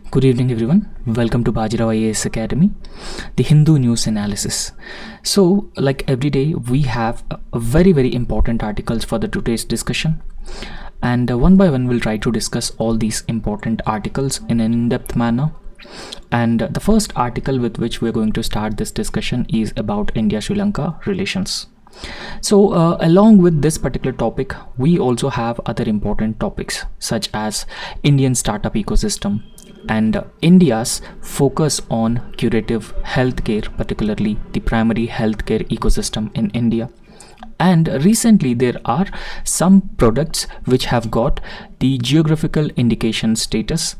Good evening everyone, welcome to Bajirao IAS Academy, the Hindu news analysis. So like every day we have a very important articles for the today's discussion, and one by one we'll try to discuss all these important articles in an in-depth manner. And the first article with which we're going to start this discussion is about India-Sri Lanka relations. So along with this particular topic, we also have other important topics such as Indian startup ecosystem and India's focus on curative healthcare, particularly the primary healthcare ecosystem in India. And recently there are some products which have got the geographical indication status,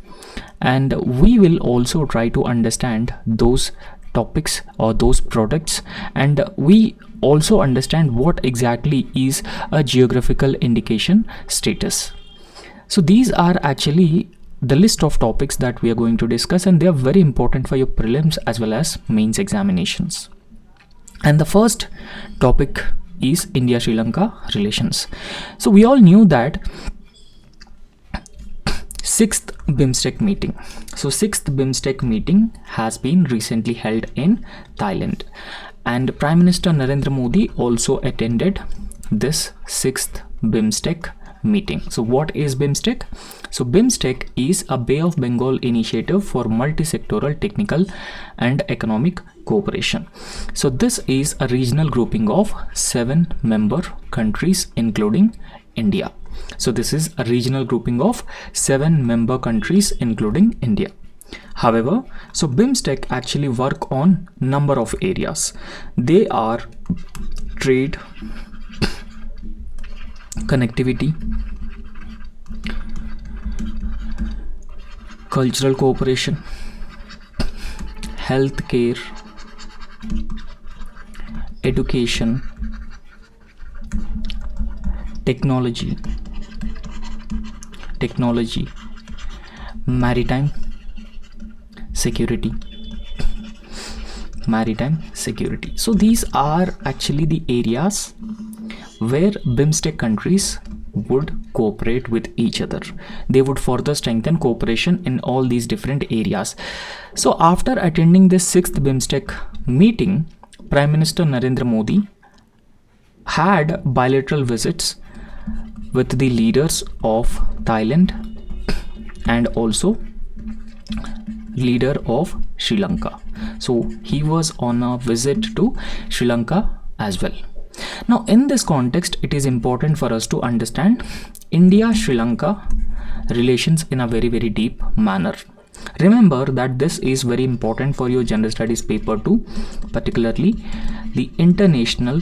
and we will also try to understand those topics or those products, and we also understand what exactly is a geographical indication status. So these are actually the list of topics that we are going to discuss, and they are very important for your prelims as well as mains examinations. And the first topic is India-Sri Lanka relations. So we all knew that 6th BIMSTEC meeting. So 6th BIMSTEC meeting has been recently held in Thailand, and Prime Minister Narendra Modi also attended this 6th BIMSTEC meeting. So what is BIMSTEC? So BIMSTEC is a Bay of Bengal initiative for multi-sectoral technical and economic cooperation. So this is a regional grouping of 7 member countries including India. So this is a regional grouping of 7 member countries including India. However, so BIMSTEC actually work on number of areas. They are trade, connectivity, cultural cooperation, healthcare, education, technology, maritime security. So these are actually the areas where BIMSTEC countries would cooperate with each other. They would further strengthen cooperation in all these different areas. So after attending this 6th BIMSTEC meeting, Prime Minister Narendra Modi had bilateral visits with the leaders of Thailand and also leader of Sri Lanka. So he was on a visit to Sri Lanka as well. Now in this context, it is important for us to understand India-Sri Lanka relations in a very deep manner. Remember that this is very important for your general studies paper 2, particularly the international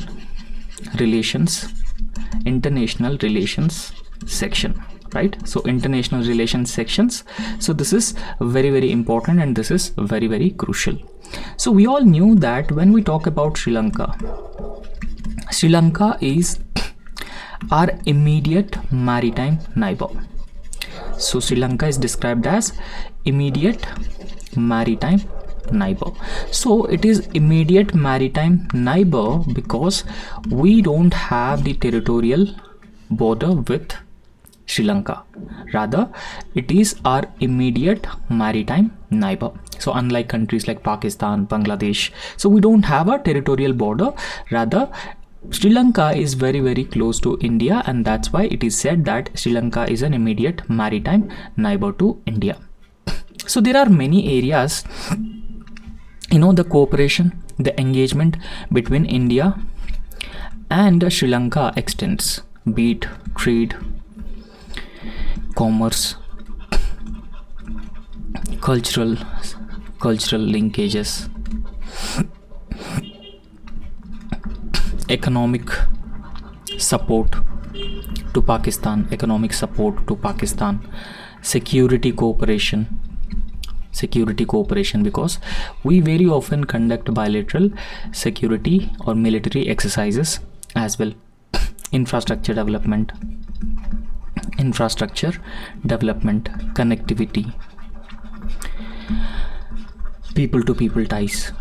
relations section, right? So international relations sections. So this is very important, and this is very crucial. So we all knew that when we talk about Sri Lanka is our immediate maritime neighbor. So Sri Lanka is described as immediate maritime neighbor. So it is immediate maritime neighbor because we don't have the territorial border with Sri Lanka. Rather, it is our immediate maritime neighbor. So unlike countries like Pakistan, Bangladesh, so we don't have a territorial border. Rather, Sri Lanka is very close to India, and that's why it is said that Sri Lanka is an immediate maritime neighbor to India. So there are many areas, the cooperation, the engagement between India and Sri Lanka extends, be it trade, commerce, cultural linkages, economic support to Pakistan, security cooperation, because we very often conduct bilateral security or military exercises as well. Infrastructure development, connectivity, people to people ties.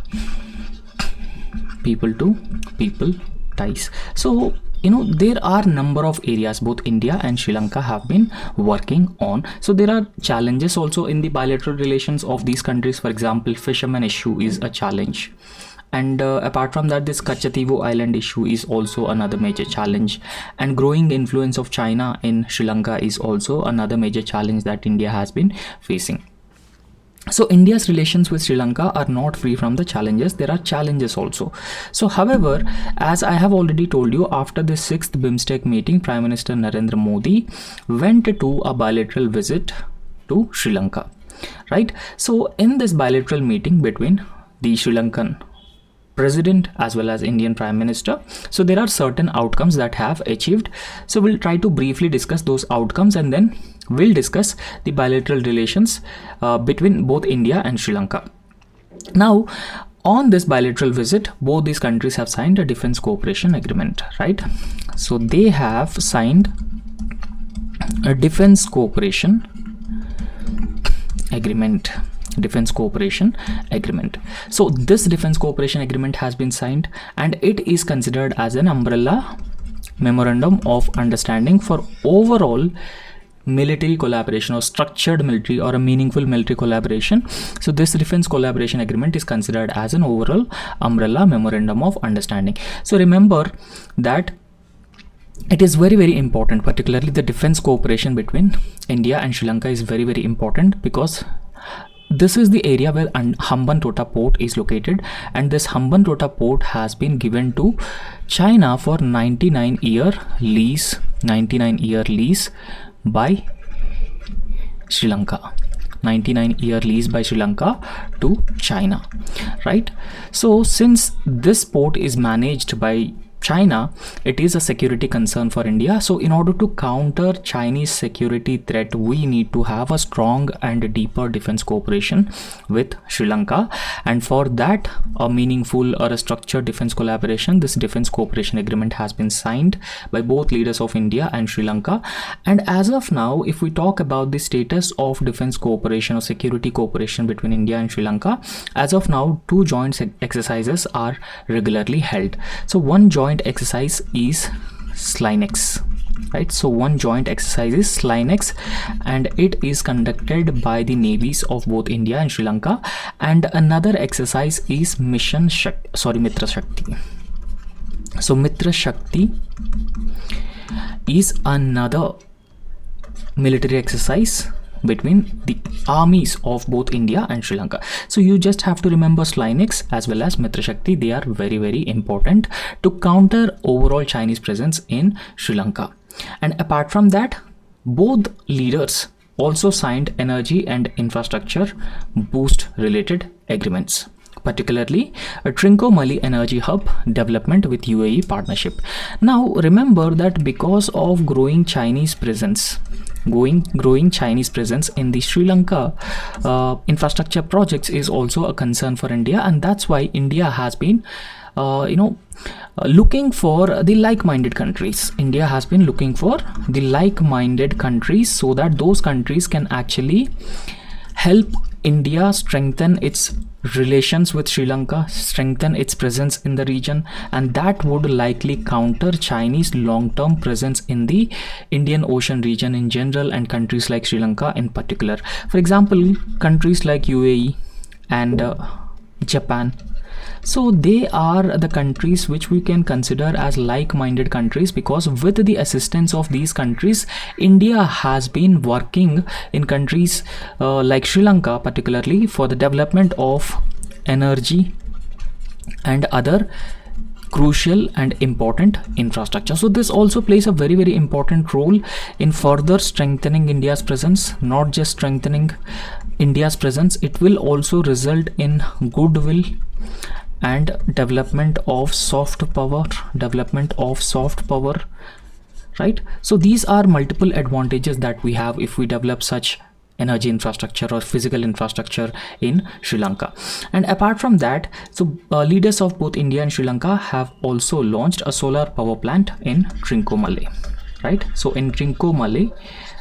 People to people ties. So there are number of areas both India and Sri Lanka have been working on. So there are challenges also in the bilateral relations of these countries. For example, fishermen issue is a challenge, and apart from that, this Kachativo Island issue is also another major challenge, and growing influence of China in Sri Lanka is also another major challenge that India has been facing. So India's relations with Sri Lanka are not free from the challenges. There are challenges also. So however, as I have already told you, after the 6th BIMSTEC meeting, Prime Minister Narendra Modi went to a bilateral visit to Sri Lanka, right? So in this bilateral meeting between the Sri Lankan President as well as Indian Prime Minister, so there are certain outcomes that have achieved. So we'll try to briefly discuss those outcomes, and then we'll discuss the bilateral relations between both India and Sri Lanka. Now, on this bilateral visit, both these countries have signed a defense cooperation agreement, right? So they have signed a defense cooperation agreement. So this defense cooperation agreement has been signed, and it is considered as an umbrella memorandum of understanding for overall military collaboration or structured military or a meaningful military collaboration. So this defense collaboration agreement is considered as an overall umbrella memorandum of understanding. So remember that it is very, very important, particularly the defense cooperation between India and Sri Lanka is very, very important, because this is the area where Hambantota port is located, and this Hambantota port has been given to China for 99-year lease by Sri Lanka. 99-year lease by Sri Lanka to China, right? So since this port is managed by China, it is a security concern for India. So in order to counter Chinese security threat, we need to have a strong and deeper defense cooperation with Sri Lanka, and for that, a meaningful or a structured defense collaboration, this defense cooperation agreement has been signed by both leaders of India and Sri Lanka. And as of now, if we talk about the status of defense cooperation or security cooperation between India and Sri Lanka, as of now, 2 joint exercises are regularly held. So one joint exercise is SLINEX, right? So one joint exercise is SLINEX, and it is conducted by the navies of both India and Sri Lanka. And another exercise is Mitra Shakti. So Mitra Shakti is another military exercise between the armies of both India and Sri Lanka. So you just have to remember SLINEX as well as Mitra Shakti. They are very, very important to counter overall Chinese presence in Sri Lanka. And apart from that, both leaders also signed energy and infrastructure boost related agreements, particularly a Trincomalee energy hub development with UAE partnership. Now remember that because of growing Chinese presence in the Sri Lanka, infrastructure projects is also a concern for India, and that's why India has been looking for the like-minded countries. India has been looking for the like-minded countries so that those countries can actually help India strengthen its relations with Sri Lanka, strengthen its presence in the region, and that would likely counter Chinese long-term presence in the Indian Ocean region in general, and countries like Sri Lanka in particular. For example, countries like UAE and Japan. So they are the countries which we can consider as like-minded countries, because with the assistance of these countries, India has been working in countries like Sri Lanka, particularly for the development of energy and other crucial and important infrastructure. So this also plays a very, very important role in further strengthening India's presence. Not just strengthening India's presence, it will also result in goodwill and development of soft power, right? So these are multiple advantages that we have if we develop such energy infrastructure or physical infrastructure in Sri Lanka. And apart from that, so leaders of both India and Sri Lanka have also launched a solar power plant in Trincomalee, right? So in Trincomalee,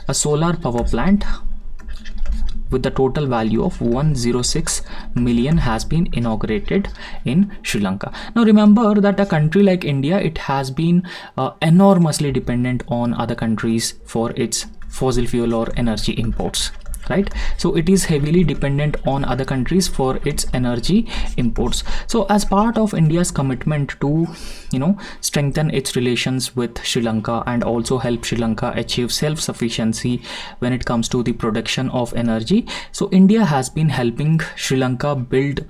a solar power plant with the total value of 106 million has been inaugurated in Sri Lanka. Now remember that a country like India, it has been enormously dependent on other countries for its fossil fuel or energy imports, right? So it is heavily dependent on other countries for its energy imports. So as part of India's commitment to strengthen its relations with Sri Lanka and also help Sri Lanka achieve self-sufficiency when it comes to the production of energy, so India has been helping Sri Lanka build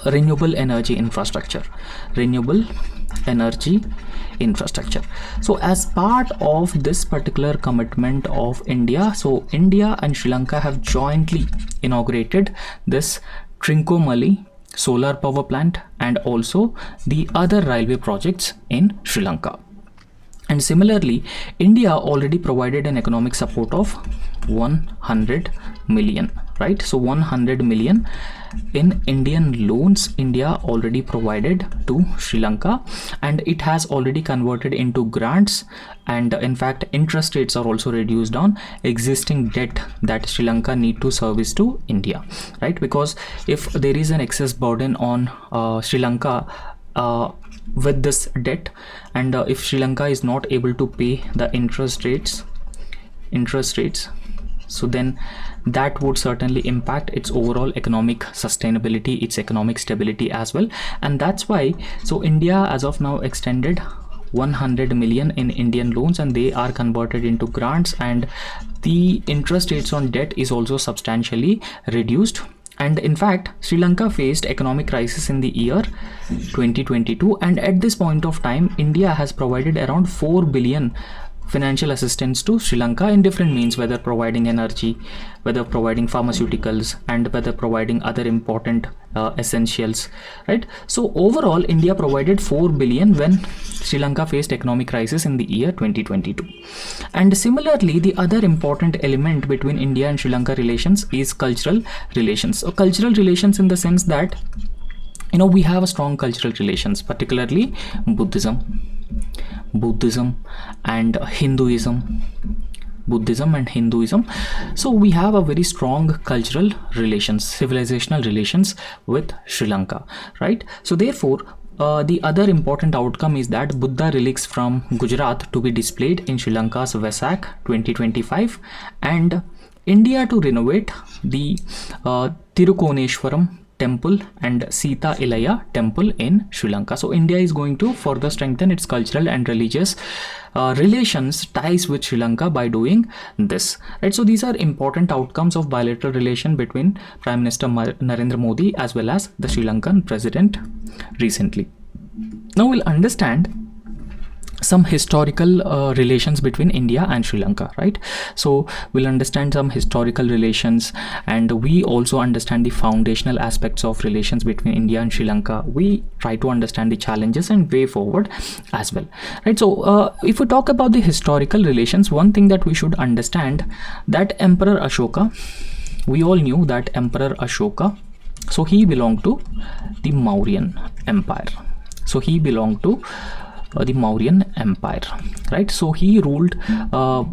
renewable energy infrastructure. So as part of this particular commitment of India, so India and Sri Lanka have jointly inaugurated this Trincomalee solar power plant and also the other railway projects in Sri Lanka. And similarly, India already provided an economic support of 100 million, right? So 100 million in Indian loans India already provided to Sri Lanka, and it has already converted into grants, and in fact interest rates are also reduced on existing debt that Sri Lanka need to service to India, right? Because if there is an excess burden on Sri Lanka with this debt, and if Sri Lanka is not able to pay the interest rates, so then that would certainly impact its overall economic sustainability, its economic stability as well. And that's why so India as of now extended 100 million in Indian loans, and they are converted into grants, and the interest rates on debt is also substantially reduced. And in fact, Sri Lanka faced economic crisis in the year 2022, and at this point of time, India has provided around 4 billion financial assistance to Sri Lanka in different means, whether providing energy, whether providing pharmaceuticals, and whether providing other important essentials, right? So overall, India provided 4 billion when Sri Lanka faced economic crisis in the year 2022. And similarly, the other important element between India and Sri Lanka relations is cultural relations. So cultural relations in the sense that we have a strong cultural relations, particularly Buddhism and Hinduism. So we have a very strong cultural relations, civilizational relations with Sri Lanka, right? So therefore, the other important outcome is that Buddha relics from Gujarat to be displayed in Sri Lanka's Vesak 2025, and India to renovate the Tirukoneshwaram temple and Sita Ilaya temple in Sri Lanka. So India is going to further strengthen its cultural and religious relations ties with Sri Lanka by doing this, right? So these are important outcomes of bilateral relation between Prime Minister Narendra Modi as well as the Sri Lankan president recently. Now we'll understand some historical relations between India and Sri Lanka, right? So we'll understand some historical relations, and we also understand the foundational aspects of relations between India and Sri Lanka. We try to understand the challenges and way forward as well, right? So if we talk about the historical relations, one thing that we should understand that Emperor Ashoka, we all knew that Emperor Ashoka, so he belonged to the Mauryan Empire. The Mauryan Empire, right? So he ruled the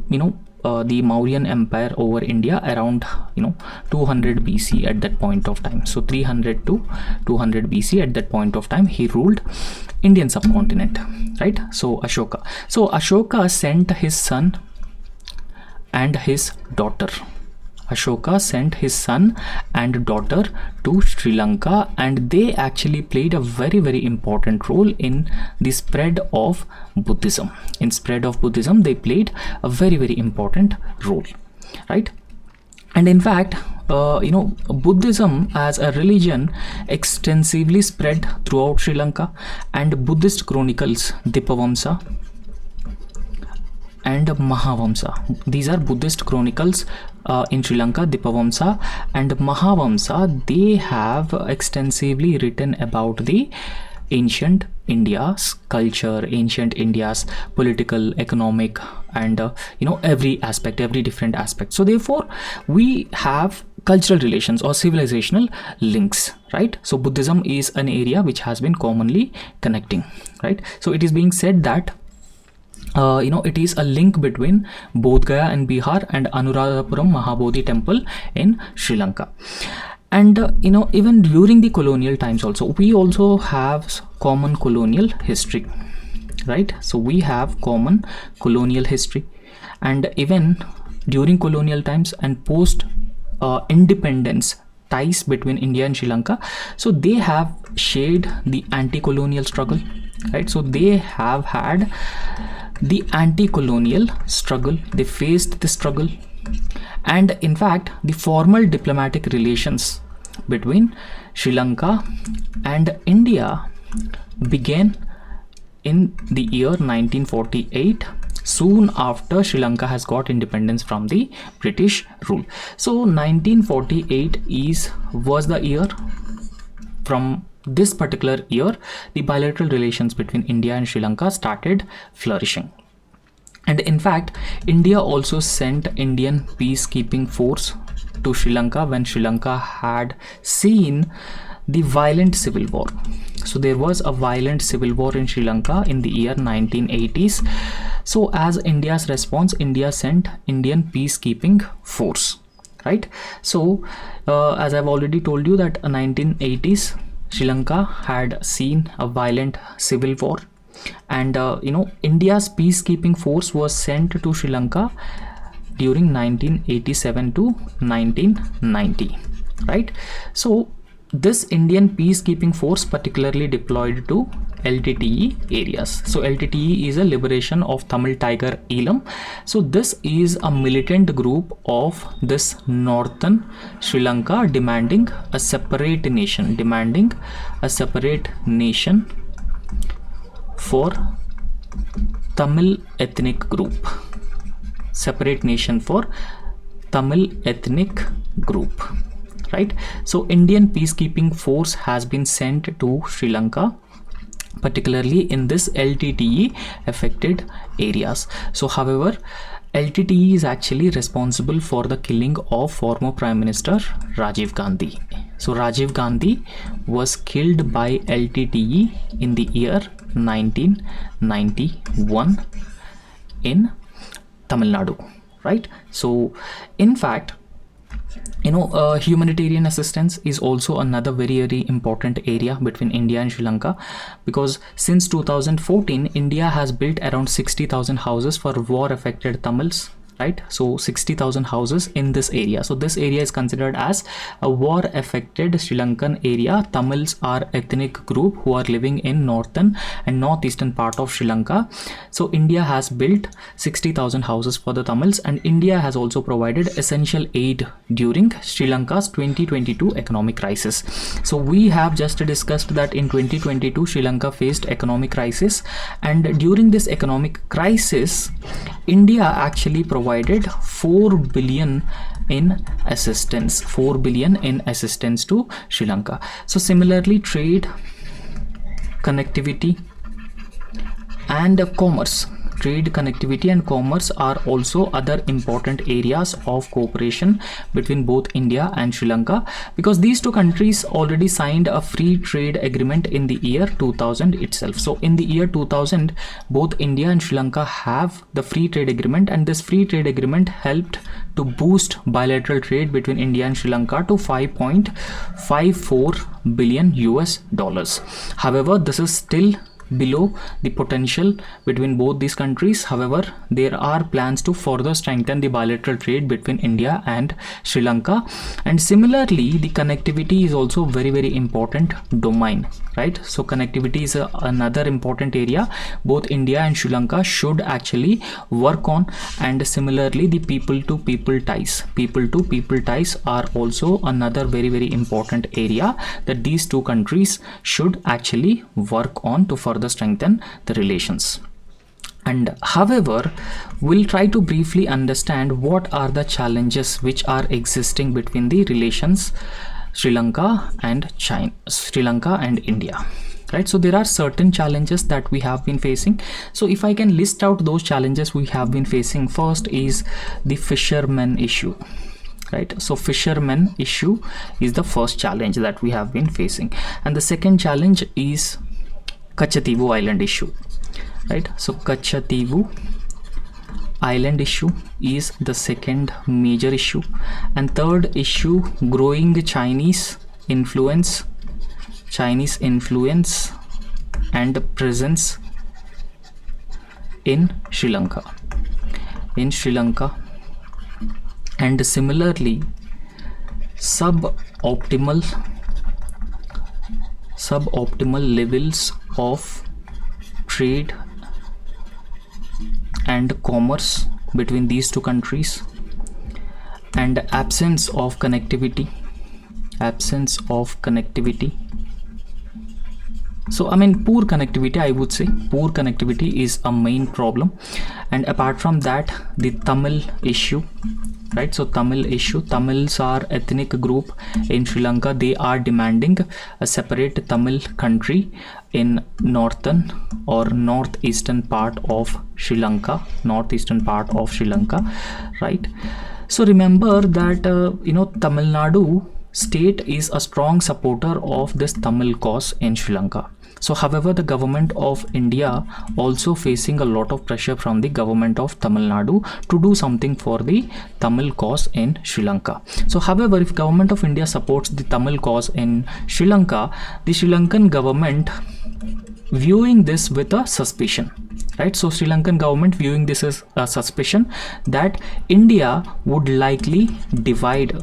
Mauryan Empire over India around 200 BC at that point of time. So 300 to 200 BC at that point of time he ruled Indian subcontinent, right? So Ashoka sent his son and his daughter. Ashoka sent his son and daughter to Sri Lanka, and they actually played a very, very important role in the spread of Buddhism. In spread of Buddhism, they played a very, very important role, right? And in fact, Buddhism as a religion extensively spread throughout Sri Lanka, and Buddhist chronicles Dipavamsa and Mahavamsa. These are Buddhist chronicles in Sri Lanka, Dipavamsa and Mahavamsa. They have extensively written about the ancient India's culture, ancient India's political, economic, and every aspect, every different aspect. So therefore, we have cultural relations or civilizational links, right? So Buddhism is an area which has been commonly connecting, right? So it is being said that it is a link between Bodh Gaya in Bihar and Anuradhapuram Mahabodhi temple in Sri Lanka. And even during the colonial times also, we also have common colonial history, right? So we have common colonial history, and even during colonial times and post independence ties between India and Sri Lanka, so they have shared the anti-colonial struggle, right? So they have had the anti-colonial struggle, they faced the struggle, and in fact the formal diplomatic relations between Sri Lanka and India began in the year 1948, soon after Sri Lanka has got independence from the British rule. So 1948 was the year. From this particular year, the bilateral relations between India and Sri Lanka started flourishing. And in fact, India also sent Indian peacekeeping force to Sri Lanka when Sri Lanka had seen the violent civil war. So there was a violent civil war in Sri Lanka in the year 1980s. So as India's response, India sent Indian peacekeeping force, right? So as I've already told you that 1980s Sri Lanka had seen a violent civil war, and India's peacekeeping force was sent to Sri Lanka during 1987 to 1990, right? So this Indian peacekeeping force particularly deployed to LTTE areas. So LTTE is a liberation of Tamil Tiger Elam. So this is a militant group of this northern Sri Lanka demanding a separate nation for Tamil ethnic group. Separate nation for Tamil ethnic group, right? So Indian peacekeeping force has been sent to Sri Lanka, particularly in this LTTE affected areas. So however, LTTE is actually responsible for the killing of former Prime Minister Rajiv Gandhi. So Rajiv Gandhi was killed by LTTE in the year 1991 in Tamil Nadu, right? So in fact, humanitarian assistance is also another very important area between India and Sri Lanka, because since 2014 India has built around 60,000 houses for war affected Tamils, right? So 60,000 houses in this area. So this area is considered as a war affected Sri Lankan area. Tamils are ethnic group who are living in northern and northeastern part of Sri Lanka. So India has built 60,000 houses for the Tamils, and India has also provided essential aid during Sri Lanka's 2022 economic crisis. So we have just discussed that in 2022 Sri Lanka faced economic crisis, and during this economic crisis India actually provided 4 billion in assistance to Sri Lanka. So similarly, trade, connectivity and commerce are also other important areas of cooperation between both India and Sri Lanka, because these two countries already signed a free trade agreement in the year 2000 itself. So in the year 2000 both India and Sri Lanka have the free trade agreement, and this free trade agreement helped to boost bilateral trade between India and Sri Lanka to $5.54 billion US. However, this is still below the potential between both these countries. However, there are plans to further strengthen the bilateral trade between India and Sri Lanka. And similarly, the connectivity is also very important domain, right? So connectivity is another important area both India and Sri Lanka should actually work on. And similarly, the people to people ties are also another very important area that these two countries should actually work on to further strengthen the relations. And however, we'll try to briefly understand what are the challenges which are existing between the relations Sri Lanka and India, right? So there are certain challenges that we have been facing. So if I can list out those challenges we have been facing, first is the fishermen issue, right? So fishermen issue is the first challenge that we have been facing, and the second challenge is Kachativu Island issue. right? So Kachativu island issue is the second major issue, and third issue, growing Chinese influence and presence in Sri Lanka, and similarly suboptimal levels of trade and commerce between these two countries, and absence of connectivity. So I mean, poor connectivity, I would say poor connectivity is a main problem. And apart from that, the Tamil issue, right? So Tamils are ethnic group in Sri Lanka. They are demanding a separate Tamil country in northern or northeastern part of Sri Lanka, right? So remember that Tamil Nadu state is a strong supporter of this Tamil cause in Sri Lanka. So however, the government of India also facing a lot of pressure from the government of Tamil Nadu to do something for the Tamil cause in Sri Lanka. So however, if government of India supports the Tamil cause in Sri Lanka, the Sri Lankan government viewing this with a suspicion, right? So Sri Lankan government viewing this as a suspicion that India would likely divide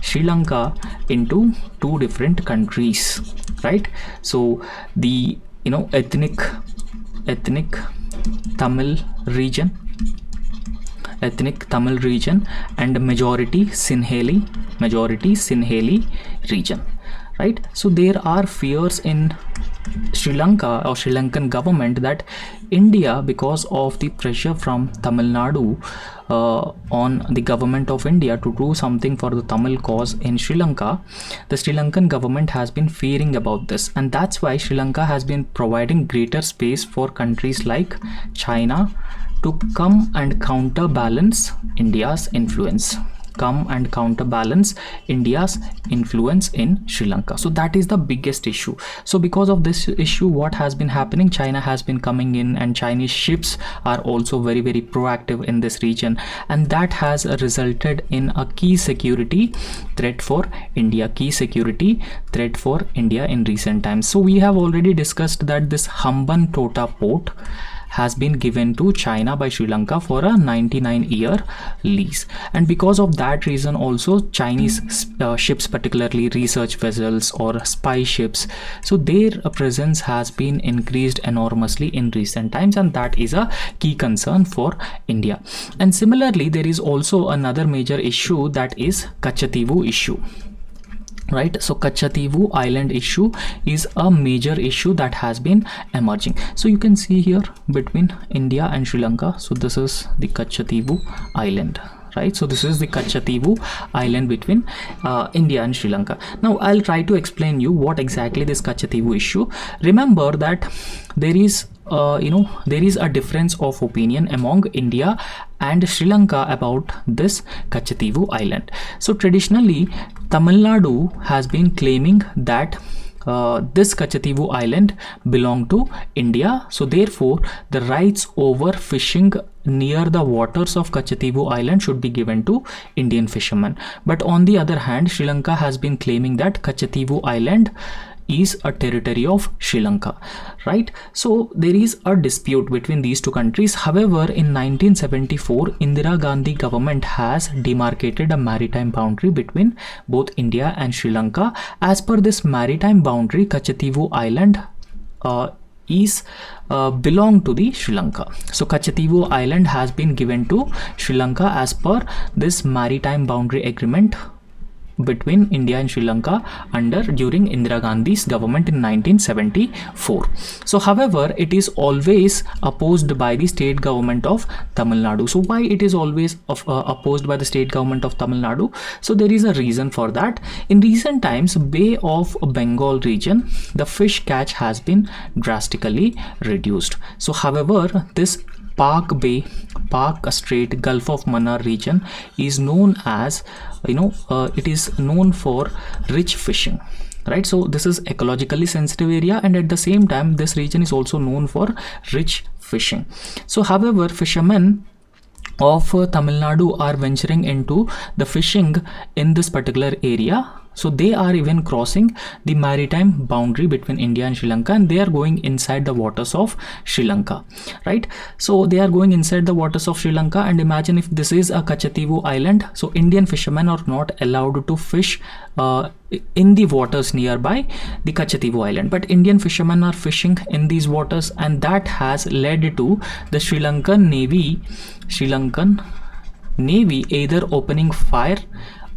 Sri Lanka into two different countries, right? So the ethnic Tamil region and majority Sinheli region, right? So there are fears in Sri Lanka or Sri Lankan government that India, because of the pressure from Tamil Nadu on the government of India to do something for the Tamil cause in Sri Lanka, the Sri Lankan government has been fearing about this, and that's why Sri Lanka has been providing greater space for countries like China to come and counterbalance India's influence in Sri Lanka. So that is the biggest issue. So because of this issue, what has been happening, China has been coming in, and Chinese ships are also very, very proactive in this region, and that has resulted in a key security threat for India in recent times. So we have already discussed that this Hamban Tota port has been given to China by Sri Lanka for a 99-year lease, and because of that reason also Chinese ships, particularly research vessels or spy ships, so their presence has been increased enormously in recent times, and that is a key concern for India. And similarly, there is also another major issue, that is Kachativu issue, right? So Kachativu island issue is a major issue that has been emerging. So you can see here between India and Sri Lanka, so this is the Kachativu island, right? So this is the Kachativu island between India and Sri Lanka. Now I'll try to explain you what exactly this Kachativu issue. Remember that there is a difference of opinion among India and Sri Lanka about this Kachativu island. So traditionally, Tamil Nadu has been claiming that this Kachativu island belonged to India. So therefore, the rights over fishing near the waters of Kachativu island should be given to Indian fishermen. But on the other hand, Sri Lanka has been claiming that Kachativu island is a territory of Sri Lanka, right? So there is a dispute between these two countries. However, in 1974, Indira Gandhi government has demarcated a maritime boundary between both India and Sri Lanka. As per this maritime boundary, Kachativu island is belong to the Sri Lanka. So Kachativu island has been given to Sri Lanka as per this maritime boundary agreement between India and Sri Lanka during Indira Gandhi's government in 1974. So however, it is always opposed by the state government of Tamil Nadu. So why it is always opposed by the state government of Tamil Nadu? So there is a reason for that. In recent times, Bay of Bengal region, the fish catch has been drastically reduced. So however, this Park Strait, Gulf of Mannar region is known as, it is known for rich fishing. right? So this is ecologically sensitive area, and at the same time this region is also known for rich fishing. So however, fishermen of Tamil Nadu are venturing into the fishing in this particular area. So they are even crossing the maritime boundary between India and Sri Lanka, and they are going inside the waters of Sri Lanka, right? So they are going inside the waters of Sri Lanka, and imagine if this is a Kachativu island. So Indian fishermen are not allowed to fish in the waters nearby the Kachativu island, but Indian fishermen are fishing in these waters, and that has led to the Sri Lankan Navy either opening fire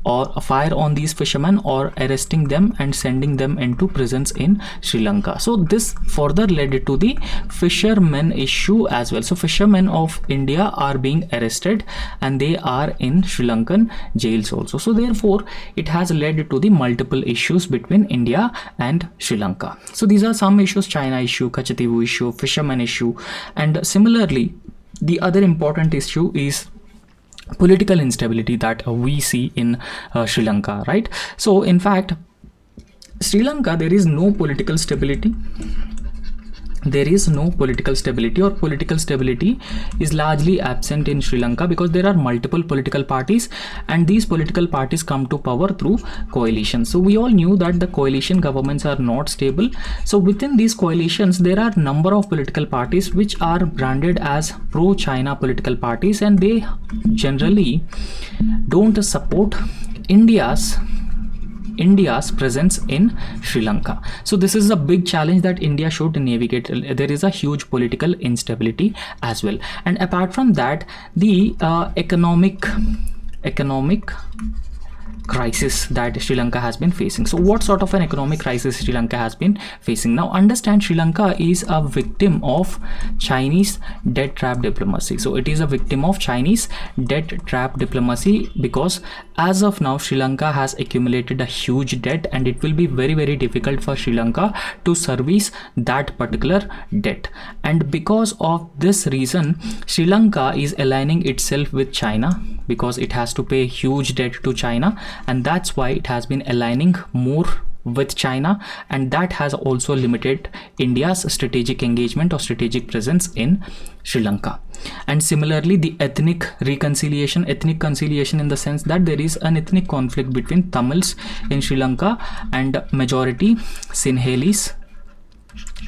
on these fishermen or arresting them and sending them into prisons in Sri Lanka. So this further led to the fishermen issue as well. So fishermen of India are being arrested and they are in Sri Lankan jails also. So therefore it has led to the multiple issues between India and Sri Lanka. So these are some issues: China issue, Kachativu issue, fishermen issue, and similarly the other important issue is political instability that we see in Sri Lanka, right? So in fact, Sri Lanka, there is no political stability. Or political stability is largely absent in Sri Lanka because there are multiple political parties, and these political parties come to power through coalitions. So we all knew that the coalition governments are not stable. So within these coalitions there are number of political parties which are branded as pro-China political parties, and they generally don't support India's presence in Sri Lanka. So this is a big challenge that India should navigate. There is a huge political instability as well, and apart from that, the economic crisis that Sri Lanka has been facing. So what sort of an economic crisis Sri Lanka has been facing? Now understand, Sri Lanka is a victim of Chinese debt trap diplomacy. So it is a victim of Chinese debt trap diplomacy because as of now Sri Lanka has accumulated a huge debt, and it will be very, very difficult for Sri Lanka to service that particular debt. And because of this reason, Sri Lanka is aligning itself with China because it has to pay huge debt to China, and that's why it has been aligning more with China, and that has also limited India's strategic engagement or strategic presence in Sri Lanka. And similarly, the ethnic conciliation in the sense that there is an ethnic conflict between Tamils in Sri Lanka and majority Sinhalese.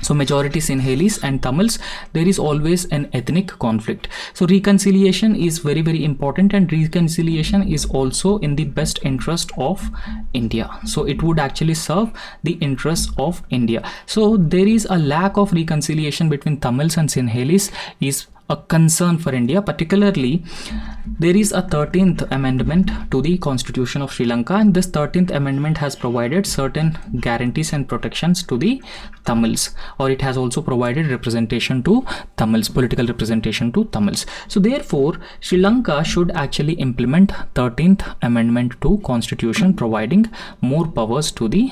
So majority Sinhalese and Tamils, there is always an ethnic conflict. So reconciliation is very, very important, and reconciliation is also in the best interest of India. So it would actually serve the interests of India. So there is a lack of reconciliation between Tamils and Sinhalese is a concern for India. Particularly, there is a 13th amendment to the Constitution of Sri Lanka, and this 13th amendment has provided certain guarantees and protections to the Tamils, or it has also provided representation to Tamils, political representation to Tamils. So therefore Sri Lanka should actually implement 13th amendment to Constitution, providing more powers to the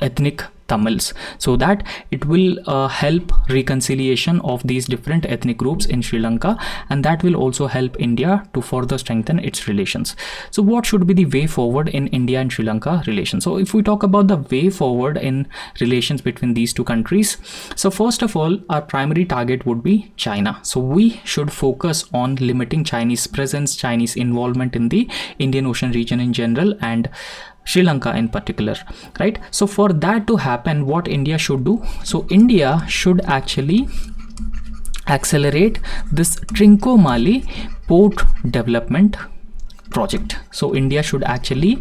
ethnic Tamils, so that it will help reconciliation of these different ethnic groups in Sri Lanka, and that will also help India to further strengthen its relations. So what should be the way forward in India and Sri Lanka relations? So if we talk about the way forward in relations between these two countries, so first of all, our primary target would be China. So we should focus on limiting Chinese presence, Chinese involvement in the Indian Ocean region in general and Sri Lanka in particular, right? So for that to happen, what India should do? So India should actually accelerate this Trincomalee port development project. So India should actually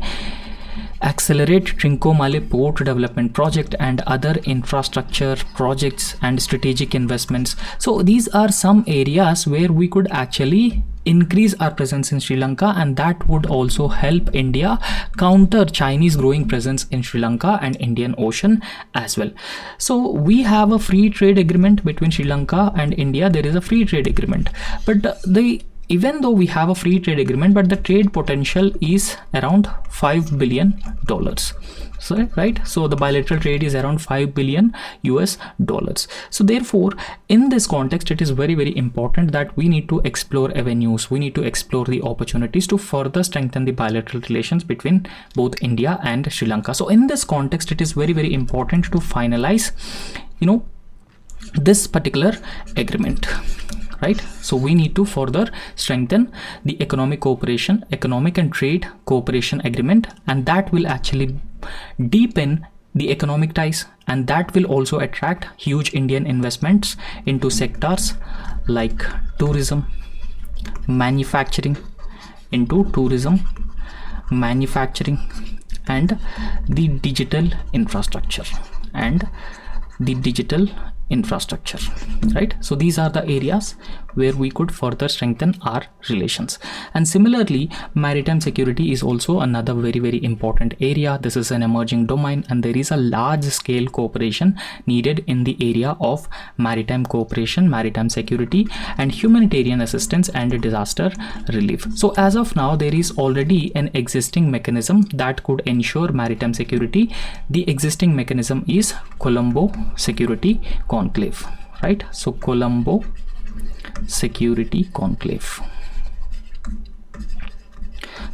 accelerate Trincomalee port development project and other infrastructure projects and strategic investments. So these are some areas where we could actually increase our presence in Sri Lanka, and that would also help India counter Chinese growing presence in Sri Lanka and Indian Ocean as well. So we have a free trade agreement between Sri Lanka and India. There is a free trade agreement, but the even though we have a free trade agreement, but the trade potential is around $5 billion. So right, so the bilateral trade is around $5 billion US dollars. So therefore, in this context, it is very, very important that we need to explore avenues, we need to explore the opportunities to further strengthen the bilateral relations between both India and Sri Lanka. So in this context, it is very, very important to finalize, this particular agreement, right? So we need to further strengthen the economic and trade cooperation agreement, and that will actually deepen the economic ties, and that will also attract huge Indian investments into sectors like tourism, manufacturing, and the digital infrastructure, right? So these are the areas where we could further strengthen our relations. And similarly, maritime security is also another very, very important area. This is an emerging domain, and there is a large scale cooperation needed in the area of maritime cooperation, maritime security, and humanitarian assistance and disaster relief. So as of now, there is already an existing mechanism that could ensure maritime security. The existing mechanism is Colombo Security Conclave, right? So Colombo Security Conclave.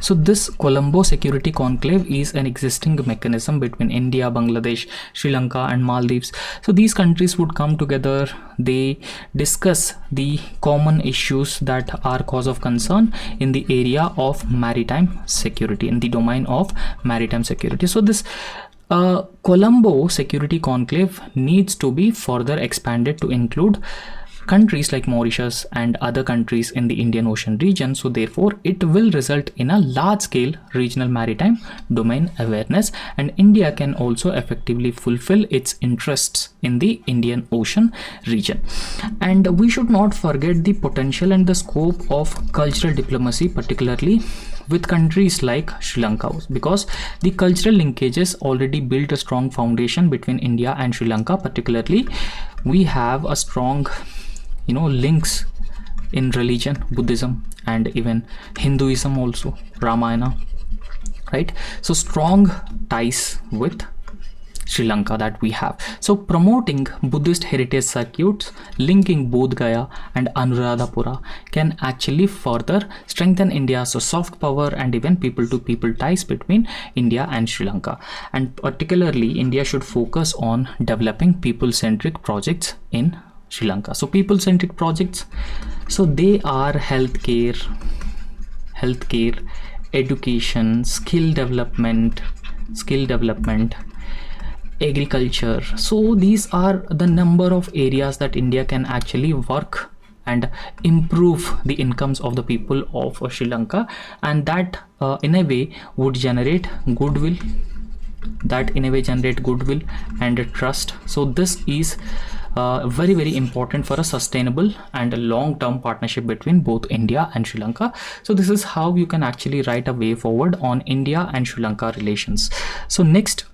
So this Colombo Security Conclave is an existing mechanism between India, Bangladesh, Sri Lanka, and Maldives. So these countries would come together, they discuss the common issues that are cause of concern in the area of maritime security, in the domain of maritime security. So this Colombo Security Conclave needs to be further expanded to include countries like Mauritius and other countries in the Indian Ocean region. So therefore, it will result in a large-scale regional maritime domain awareness, and India can also effectively fulfill its interests in the Indian Ocean region. And we should not forget the potential and the scope of cultural diplomacy, particularly with countries like Sri Lanka, because the cultural linkages already built a strong foundation between India and Sri Lanka. Particularly, we have a strong links in religion, Buddhism, and even Hinduism also, Ramayana, right? So strong ties with Sri Lanka that we have. So promoting Buddhist heritage circuits linking Bodh Gaya and Anuradhapura can actually further strengthen India's soft power and even people-to-people ties between India and Sri Lanka. And particularly, India should focus on developing people-centric projects in Sri Lanka. So people-centric projects, so they are healthcare, education, skill development, agriculture. So these are the number of areas that India can actually work and improve the incomes of the people of Sri Lanka, and that in a way would generate goodwill, and trust. So this is very, very important for a sustainable and a long-term partnership between both India and Sri Lanka. So this is how you can actually write a way forward on India and Sri Lanka relations. So next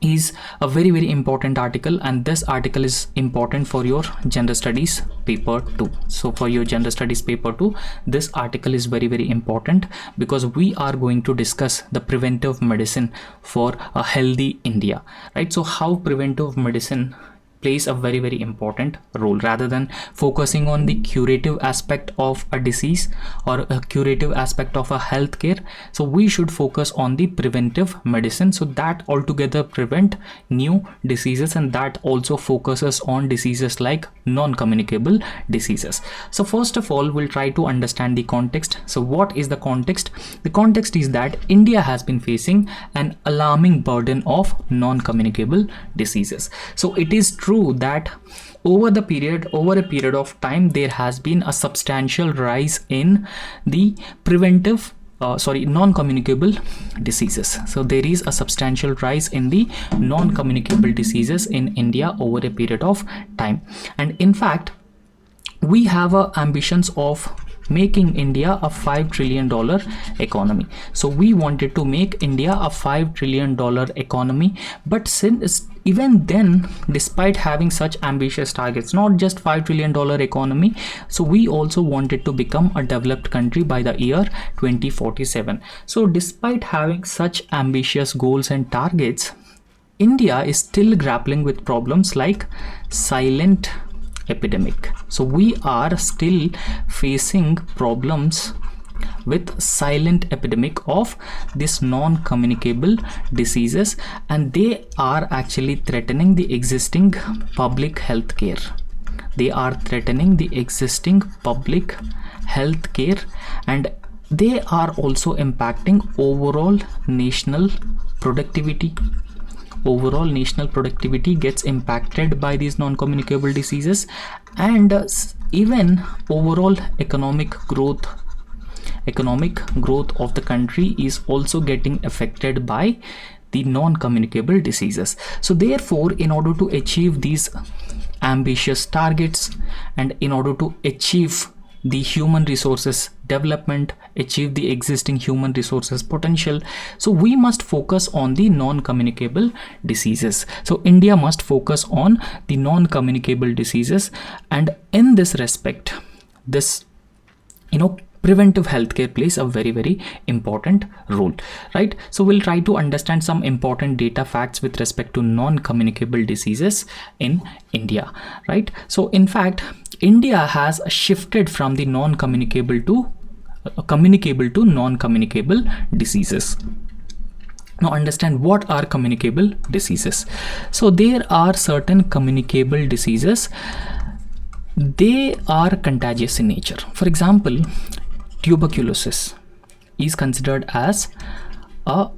is a very, very important article, and this article is important for your gender studies paper 2. So for your gender studies paper 2, this article is very, very important because we are going to discuss the preventive medicine for a healthy India, right? So how preventive medicine plays a very, very important role, rather than focusing on the curative aspect of a disease or a curative aspect of a healthcare. So we should focus on the preventive medicine, so that altogether prevent new diseases, and that also focuses on diseases like non-communicable diseases. So first of all, we'll try to understand the context. So what is the context? The context is that India has been facing an alarming burden of non-communicable diseases. So it is true that over a period of time, there has been a substantial rise in the non-communicable diseases. So there is a substantial rise in the non-communicable diseases in India over a period of time. And in fact, we have ambitions of making India a $5 trillion economy. So we wanted to make India a $5 trillion economy, but since even then, despite having such ambitious targets, not just $5 trillion economy, so we also wanted to become a developed country by the year 2047. So despite having such ambitious goals and targets, India is still grappling with problems like silent epidemic. So we are still facing problems with silent epidemic of this non-communicable diseases, and they are actually threatening the existing public health care. They are threatening the existing public health care, and they are also impacting overall national productivity. Overall national productivity gets impacted by these non-communicable diseases, and even overall economic growth of the country is also getting affected by the non-communicable diseases. So therefore, in order to achieve these ambitious targets and in order to achieve the human resources development, achieve the existing human resources potential, so we must focus on the non-communicable diseases. So India must focus on the non-communicable diseases, and in this respect, this preventive healthcare plays a very, very important role, right? So we'll try to understand some important data facts with respect to non-communicable diseases in India, right? So in fact, India has shifted from the non-communicable to communicable to non-communicable diseases. Now understand what are communicable diseases. So there are certain communicable diseases. They are contagious in nature. For example, tuberculosis is considered as a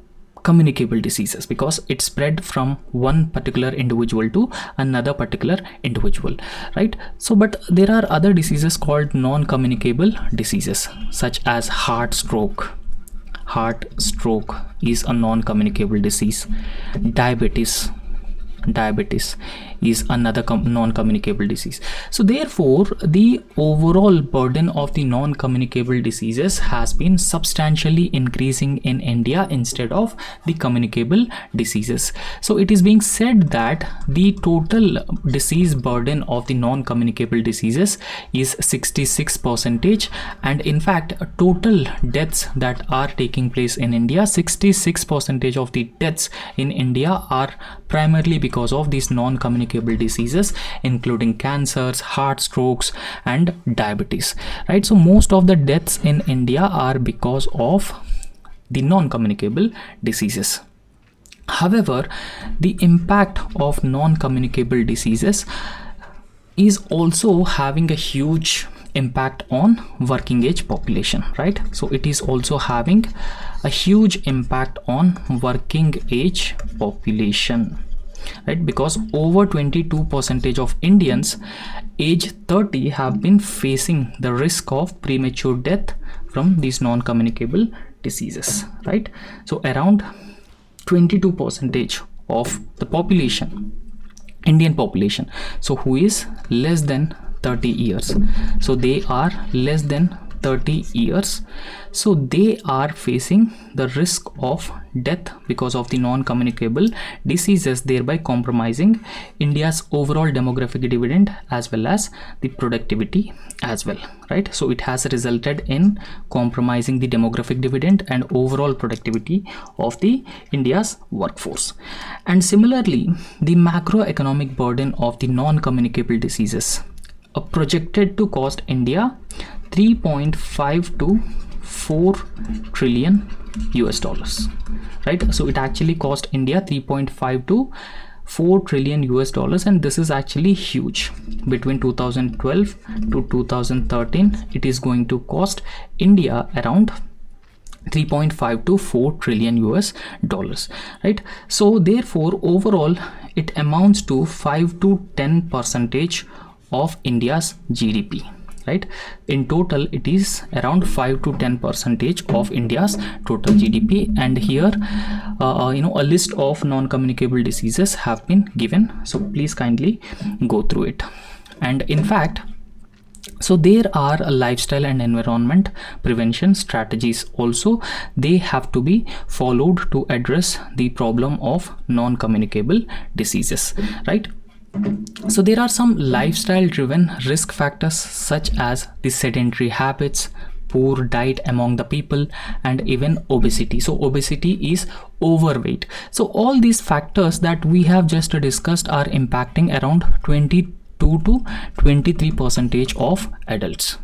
communicable diseases because it's spread from one particular individual to another particular individual, right? So but there are other diseases called non-communicable diseases, such as heart stroke is a non-communicable disease. Diabetes is another non-communicable disease. So therefore, the overall burden of the non-communicable diseases has been substantially increasing in India instead of the communicable diseases. So it is being said that the total disease burden of the non-communicable diseases is 66%, and in fact total deaths that are taking place in India, 66% of the deaths in India are primarily because of these non-communicable diseases, including cancers, heart strokes, and diabetes, right? So most of the deaths in India are because of the non-communicable diseases. However, the impact of non-communicable diseases is also having a huge impact on working age population, right? So it is also having a huge impact on working age population, right? Because over 22% of Indians age 30 have been facing the risk of premature death from these non-communicable diseases, right? So around 22% of the population, Indian population, so who is less than 30 years, so they are less than 30 years, so they are facing the risk of death because of the non-communicable diseases, thereby compromising India's overall demographic dividend as well as the productivity as well, right? So it has resulted in compromising the demographic dividend and overall productivity of the India's workforce. And similarly, the macroeconomic burden of the non-communicable diseases are projected to cost India 3.5 to 4 trillion US dollars, right? So it actually cost India 3.5 to 4 trillion US dollars, and this is actually huge. Between 2012 to 2013, it is going to cost India around 3.5 to 4 trillion US dollars, right? So therefore, overall, it amounts to 5 to 10% of India's GDP, right? In total, it is around 5 to 10% of India's total GDP. And here, a list of non-communicable diseases have been given. So please kindly go through it. And in fact, So there are lifestyle and environment prevention strategies also. They have to be followed to address the problem of non-communicable diseases, right? So there are some lifestyle driven risk factors such as the sedentary habits, poor diet among the people, and even obesity. So obesity is overweight. So all these factors that we have just discussed are impacting around 22 to 23 percentage of adults.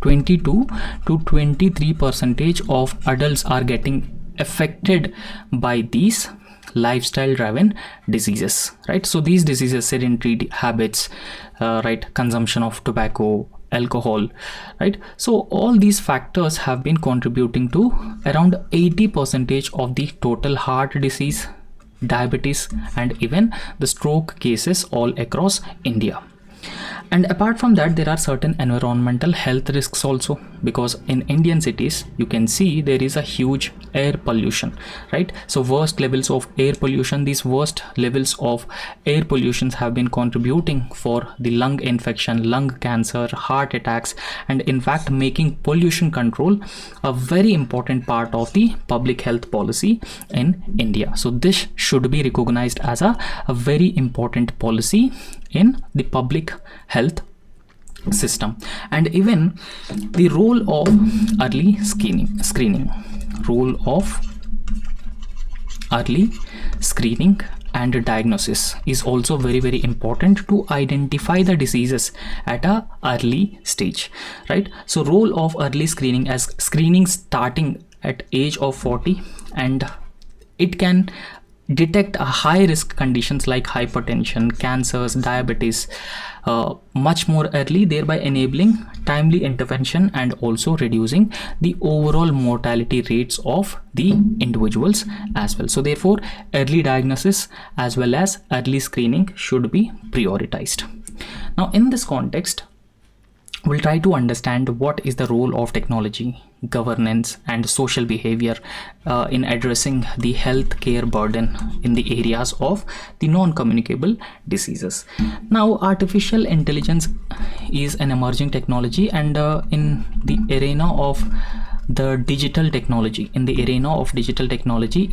22 to 23 percentage of adults are getting affected by these lifestyle driven diseases, right? So these diseases, sedentary habits, right, consumption of tobacco, alcohol, right? So all these factors have been contributing to around 80 percentage of the total heart disease, diabetes, and even the stroke cases all across India. And apart from that, there are certain environmental health risks also, because in Indian cities you can see there is a huge air pollution, right? So worst levels of air pollution, these worst levels of air pollutions have been contributing for the lung infection, lung cancer, heart attacks, and in fact making pollution control a very important part of the public health policy in India. So this should be recognized as a very important policy in the public health system. And even the role of early screening role of early screening and diagnosis is also very important to identify the diseases at a early stage, right? So role of early screening, as screening starting at age of 40, and it can detect a high risk conditions like hypertension, cancers, diabetes much more early, thereby enabling timely intervention and also reducing the overall mortality rates of the individuals as well. So therefore early diagnosis as well as early screening should be prioritized. Now in this context, we'll try to understand what is the role of technology, governance, and social behavior in addressing the healthcare burden in the areas of the non-communicable diseases. Now, artificial intelligence is an emerging technology, and in the arena of digital technology,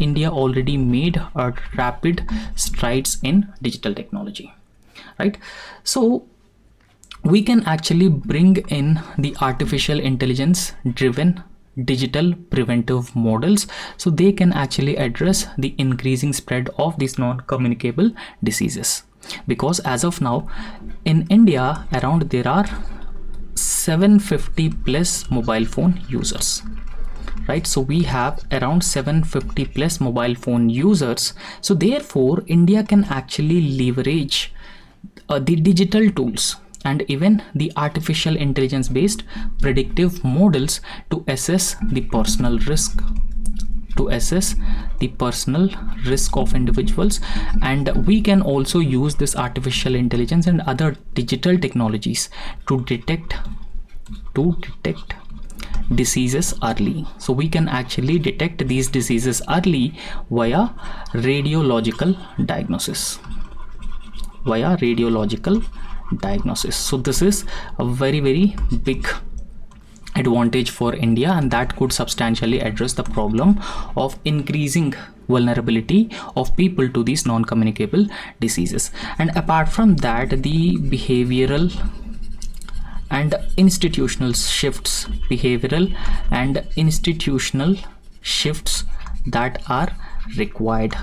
India already made rapid strides in digital technology, right? So we can actually bring in the artificial intelligence driven digital preventive models, so they can actually address the increasing spread of these non-communicable diseases. Because as of now in India, around there are 750 plus mobile phone users, right? So we have around 750 plus mobile phone users. So therefore India can actually leverage the digital tools and even the artificial intelligence based predictive models to assess the personal risk of individuals. And we can also use this artificial intelligence and other digital technologies to detect diseases early. So we can actually detect these diseases early via radiological diagnosis. So this is a very big advantage for India, and that could substantially address the problem of increasing vulnerability of people to these non-communicable diseases. And apart from that, the behavioral and institutional shifts that are required,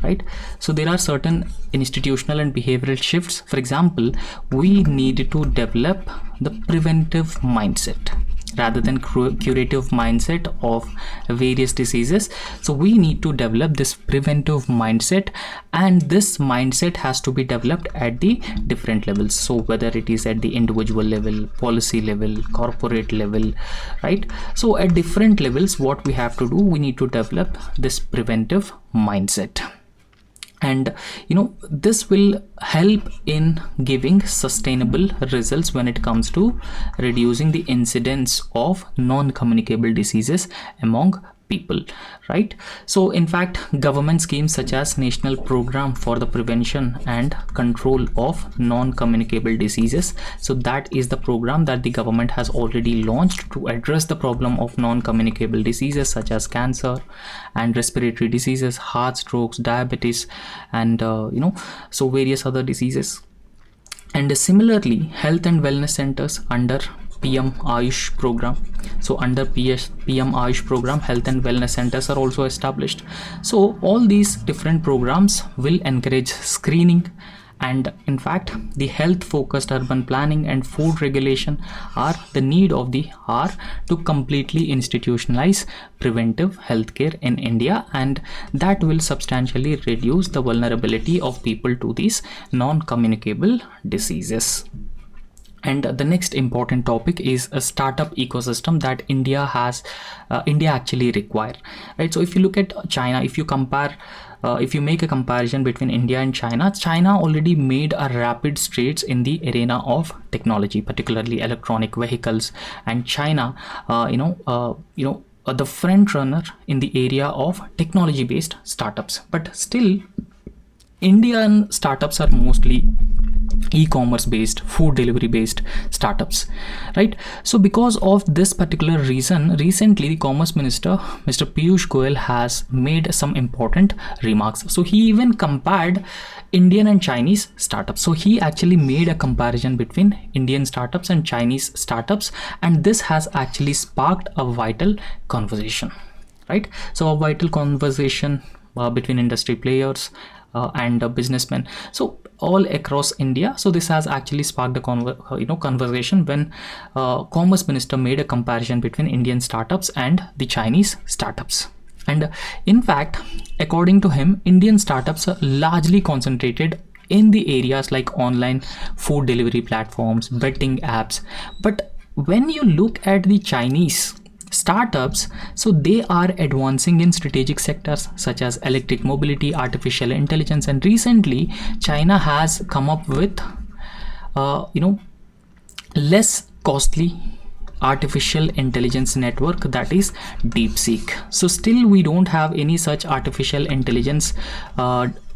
right? So there are certain institutional and behavioral shifts. For example, we need to develop the preventive mindset rather than curative mindset of various diseases. So we need to develop this preventive mindset, and this mindset has to be developed at the different levels. So whether it is at the individual level, policy level, corporate level, right? So at different levels, what we have to do, we need to develop this preventive mindset. And this will help in giving sustainable results when it comes to reducing the incidence of non-communicable diseases among people, right? So in fact, government schemes such as National Program for the Prevention and Control of Non-Communicable Diseases, so that is the program that the government has already launched to address the problem of non-communicable diseases such as cancer and respiratory diseases, heart, strokes, diabetes, and so various other diseases. And similarly, health and wellness centers under PM Ayush program. So under PM Ayush program, health and wellness centers are also established. So all these different programs will encourage screening, and in fact, the health focused urban planning and food regulation are the need of the hour to completely institutionalize preventive healthcare in India, and that will substantially reduce the vulnerability of people to these non-communicable diseases. And the next important topic is a startup ecosystem that India actually require, right? So if you look at China, if you make a comparison between India and China already made a rapid strides in the arena of technology, particularly electronic vehicles, and China the front runner in the area of technology based startups. But still, Indian startups are mostly e-commerce based, food delivery based startups, right? So because of this particular reason, recently the Commerce Minister Mr. Piyush Goyal has made some important remarks. So he even compared Indian and Chinese startups. So he actually made a comparison between Indian startups and Chinese startups, and this has actually sparked a vital conversation, right? So a vital conversation between industry players and businessmen, so all across India. So this has actually sparked a conversation when Commerce Minister made a comparison between Indian startups and the Chinese startups. And in fact, according to him, Indian startups are largely concentrated in the areas like online food delivery platforms, betting apps. But when you look at the Chinese startups, so they are advancing in strategic sectors such as electric mobility, artificial intelligence, and recently China has come up with less costly artificial intelligence network, that is DeepSeek. So still we don't have any such artificial intelligence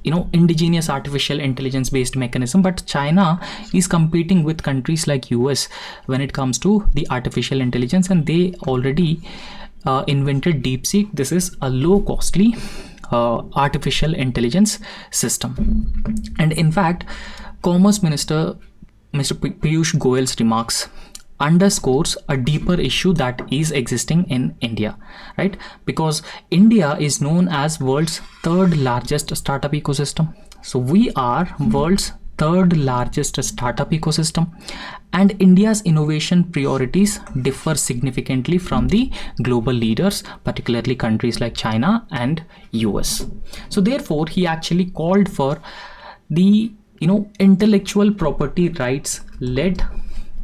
indigenous artificial intelligence based mechanism, but China is competing with countries like US when it comes to the artificial intelligence, and they already invented DeepSeek. This is a low costly artificial intelligence system. And in fact, Commerce Minister Mr. Piyush Goyal's remarks underscores a deeper issue that is existing in India, right? Because India is known as world's third largest startup ecosystem. So we are world's third largest startup ecosystem, and India's innovation priorities differ significantly from the global leaders, particularly countries like China and US. So therefore, he actually called for the intellectual property rights led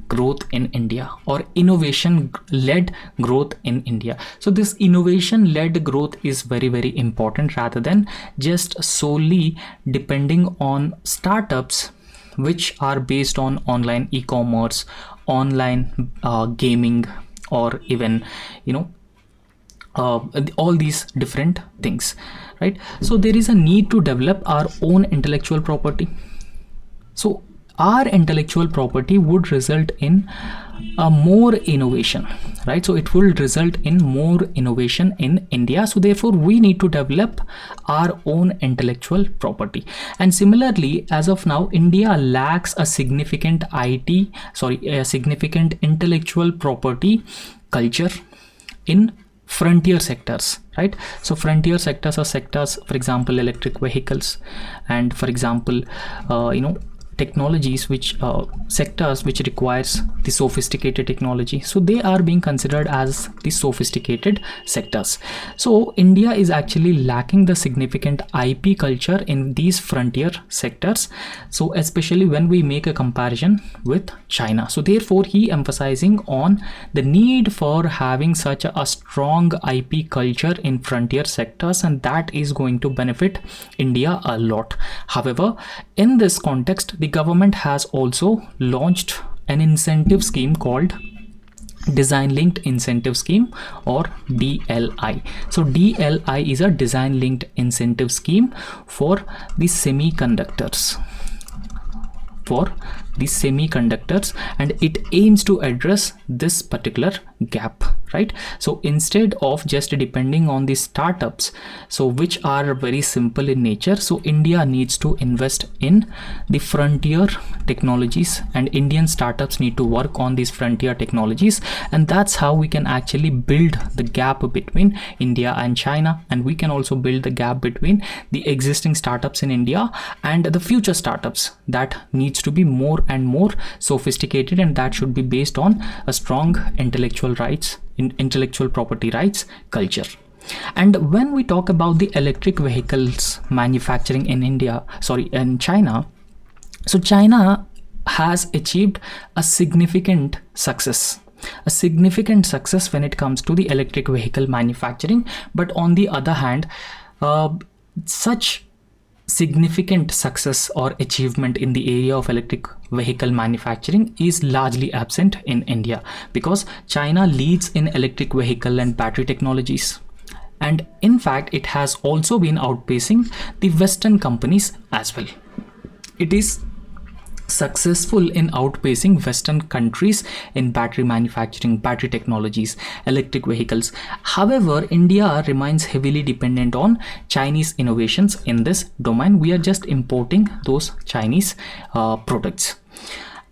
growth in India, or innovation led growth in India. So this innovation led growth is very, very important, rather than just solely depending on startups which are based on online e-commerce, online gaming, or even all these different things, right? So there is a need to develop our own intellectual property. So our intellectual property would result in more innovation, right? So it will result in more innovation in India. So therefore, we need to develop our own intellectual property. And similarly, as of now, India lacks a significant intellectual property culture in frontier sectors, right? So frontier sectors are sectors, for example, electric vehicles, and for example, technologies which sectors which requires the sophisticated technology. So they are being considered as the sophisticated sectors. So India is actually lacking the significant IP culture in these frontier sectors, so especially when we make a comparison with China. So therefore, he emphasizing on the need for having such a strong IP culture in frontier sectors, and that is going to benefit India a lot. However, in this context, the government has also launched an incentive scheme called design linked incentive scheme, or DLI. So DLI is a design linked incentive scheme for the semiconductors, and it aims to address this particular gap, right? So instead of just depending on the startups, so which are very simple in nature, so India needs to invest in the frontier technologies, and Indian startups need to work on these frontier technologies, and that's how we can actually build the gap between India and China, and we can also build the gap between the existing startups in India and the future startups that needs to be more and more sophisticated, and that should be based on a strong intellectual property rights culture. And when we talk about the electric vehicles manufacturing in China, so China has achieved a significant success when it comes to the electric vehicle manufacturing. But on the other hand, such significant success or achievement in the area of electric vehicle manufacturing is largely absent in India, because China leads in electric vehicle and battery technologies, and in fact it has also been outpacing the Western companies as well. It is successful in outpacing Western countries in battery manufacturing, battery technologies, electric vehicles. However, India remains heavily dependent on Chinese innovations in this domain. We are just importing those Chinese products.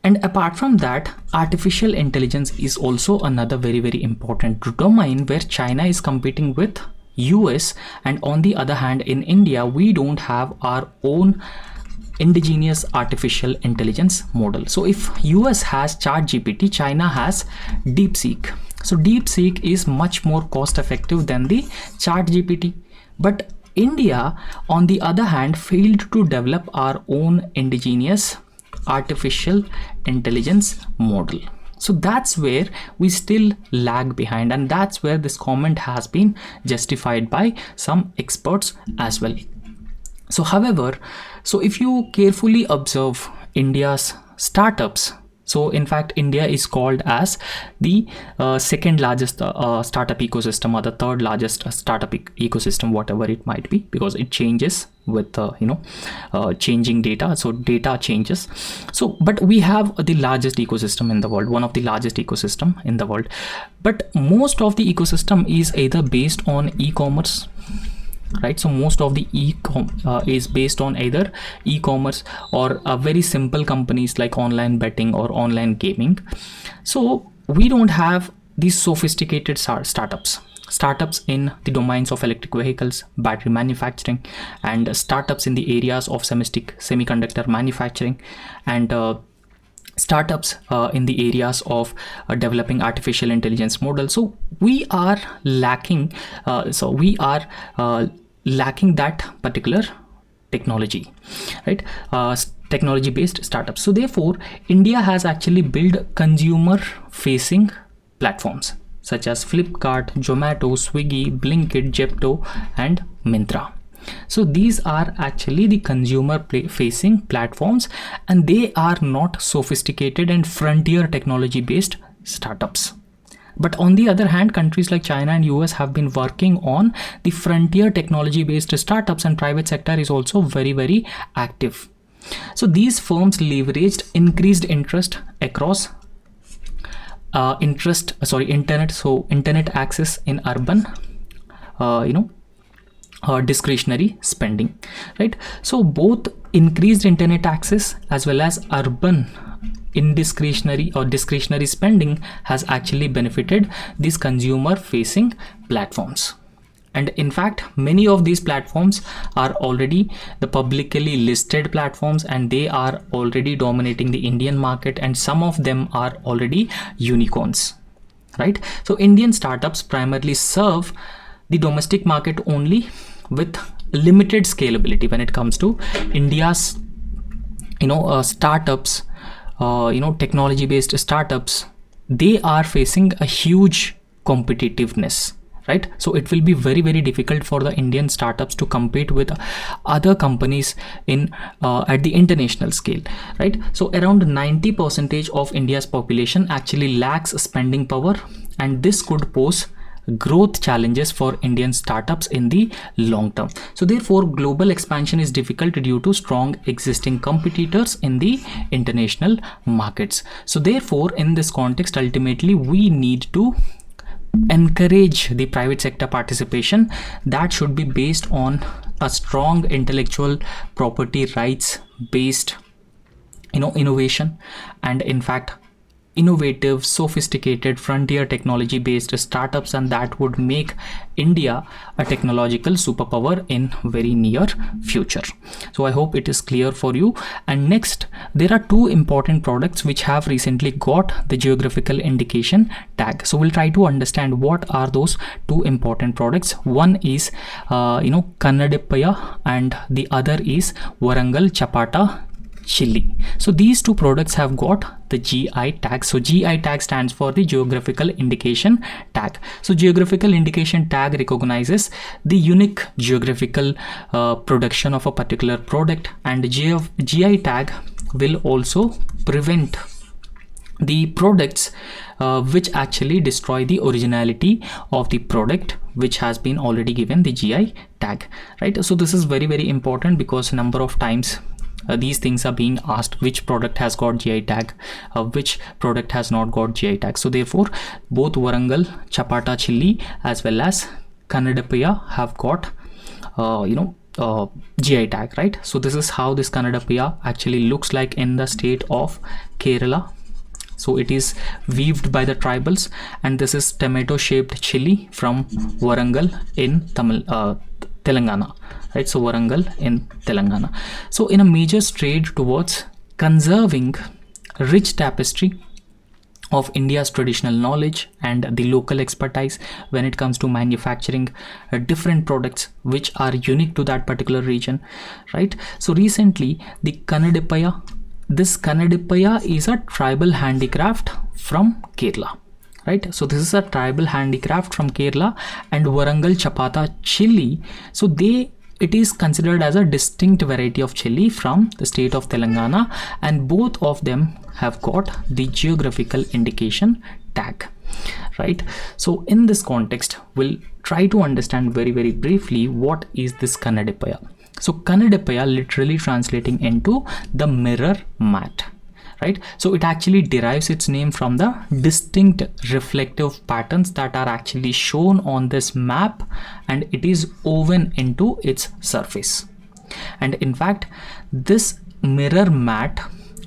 And apart from that, artificial intelligence is also another very, very important domain where China is competing with US, and on the other hand, in India, we don't have our own indigenous artificial intelligence model. So if US has ChatGPT, China has DeepSeek. So DeepSeek is much more cost effective than the ChatGPT. But India, on the other hand, failed to develop our own indigenous artificial intelligence model. So that's where we still lag behind, and that's where this comment has been justified by some experts as well. So however, so if you carefully observe India's startups, so in fact India is called as the second largest startup ecosystem, or the third largest startup ecosystem, whatever it might be, because it changes with changing data, so data changes. So but we have the largest ecosystem in the world, one of the largest ecosystem in the world, but most of the ecosystem is either based on e-commerce, right? So most of the is based on either e-commerce or very simple companies like online betting or online gaming. So we don't have these sophisticated startups in the domains of electric vehicles, battery manufacturing, and startups in the areas of semiconductor manufacturing, and startups in the areas of developing artificial intelligence models. So we are lacking lacking that particular technology, right? Technology based startups. So therefore India has actually built consumer facing platforms such as Flipkart, Zomato, Swiggy, Blinkit, Zepto, and Myntra. So these are actually the consumer facing platforms, and they are not sophisticated and frontier technology based startups. But on the other hand, countries like China and US have been working on the frontier technology based startups, and private sector is also very, very active. So these firms leveraged increased interest across internet access in urban discretionary spending, right? So both increased internet access as well as urban indiscretionary or discretionary spending has actually benefited these consumer facing platforms. And in fact, many of these platforms are already the publicly listed platforms, and they are already dominating the Indian market, and some of them are already unicorns, right? So Indian startups primarily serve the domestic market only with limited scalability. When it comes to India's startups, technology based startups, they are facing a huge competitiveness, right? So it will be very, very difficult for the Indian startups to compete with other companies in at the international scale, right? So around 90% of India's population actually lacks spending power, and this could pose growth challenges for Indian startups in the long term. So therefore global expansion is difficult due to strong existing competitors in the international markets. So therefore in this context, ultimately we need to encourage the private sector participation that should be based on a strong intellectual property rights based innovation, and in fact innovative, sophisticated, frontier technology based startups, and that would make India a technological superpower in very near future. So I hope it is clear for you. And next, there are two important products which have recently got the geographical indication tag. So we'll try to understand what are those two important products. One is Kannadipaya, and the other is Warangal Chapata chili. So these two products have got the GI tag. So GI tag stands for the geographical indication tag. So geographical indication tag recognizes the unique geographical production of a particular product, and GI tag will also prevent the products which actually destroy the originality of the product which has been already given the GI tag, right? So this is very, very important because a number of times these things are being asked, which product has got GI tag, which product has not got GI tag. So therefore both Warangal Chapata chili as well as Kannadipaya have got GI tag, right? So this is how this Kannadipaya actually looks like in the state of Kerala. So it is weaved by the tribals, and this is tomato shaped chili from Warangal in Telangana, right? So Warangal in Telangana. So in a major stride towards conserving rich tapestry of India's traditional knowledge and the local expertise when it comes to manufacturing different products which are unique to that particular region, right? So recently the this Kannadipaya is a tribal handicraft from Kerala, right? So this is a tribal handicraft from Kerala, and Warangal Chapata chili, so it is considered as a distinct variety of chili from the state of Telangana, and both of them have got the geographical indication tag, right? So in this context, we'll try to understand very, very briefly what is this Kannadipaya. So Kannadipaya literally translating into the mirror mat, right? So it actually derives its name from the distinct reflective patterns that are actually shown on this map, and it is woven into its surface. And in fact, this mirror mat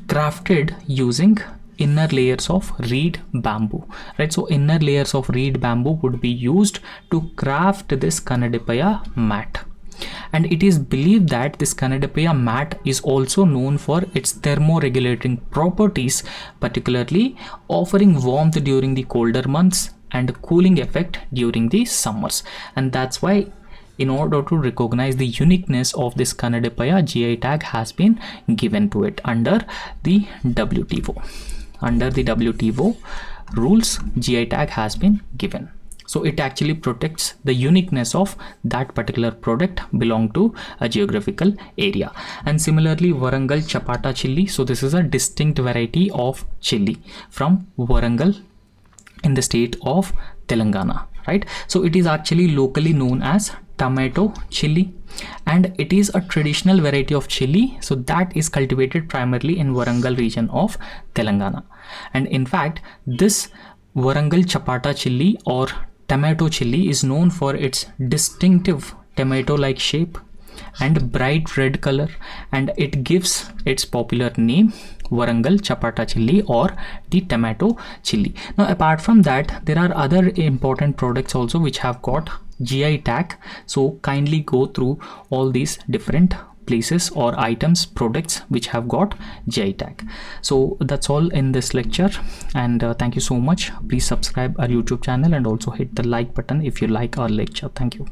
crafted using inner layers of reed bamboo, right? So inner layers of reed bamboo would be used to craft this Kannadipaya mat. And it is believed that this Kannadipaya mat is also known for its thermoregulating properties, particularly offering warmth during the colder months and cooling effect during the summers. And that's why, in order to recognize the uniqueness of this Kannadipaya, GI tag has been given to it under the WTO. Under the WTO rules, GI tag has been given. So it actually protects the uniqueness of that particular product belong to a geographical area. And similarly, Warangal Chapata chili. So this is a distinct variety of chili from Warangal in the state of Telangana, right? So it is actually locally known as tomato chili, and it is a traditional variety of chili. So that is cultivated primarily in Warangal region of Telangana. And in fact, this Warangal Chapata chili or tomato chili is known for its distinctive tomato-like shape and bright red color, and it gives its popular name Warangal Chapata chili or the tomato chili. Now apart from that, there are other important products also which have got GI tag. So kindly go through all these different places or items, products which have got GI tag. So that's all in this lecture, and thank you so much. Please subscribe our YouTube channel and also hit the like button if you like our lecture. Thank you.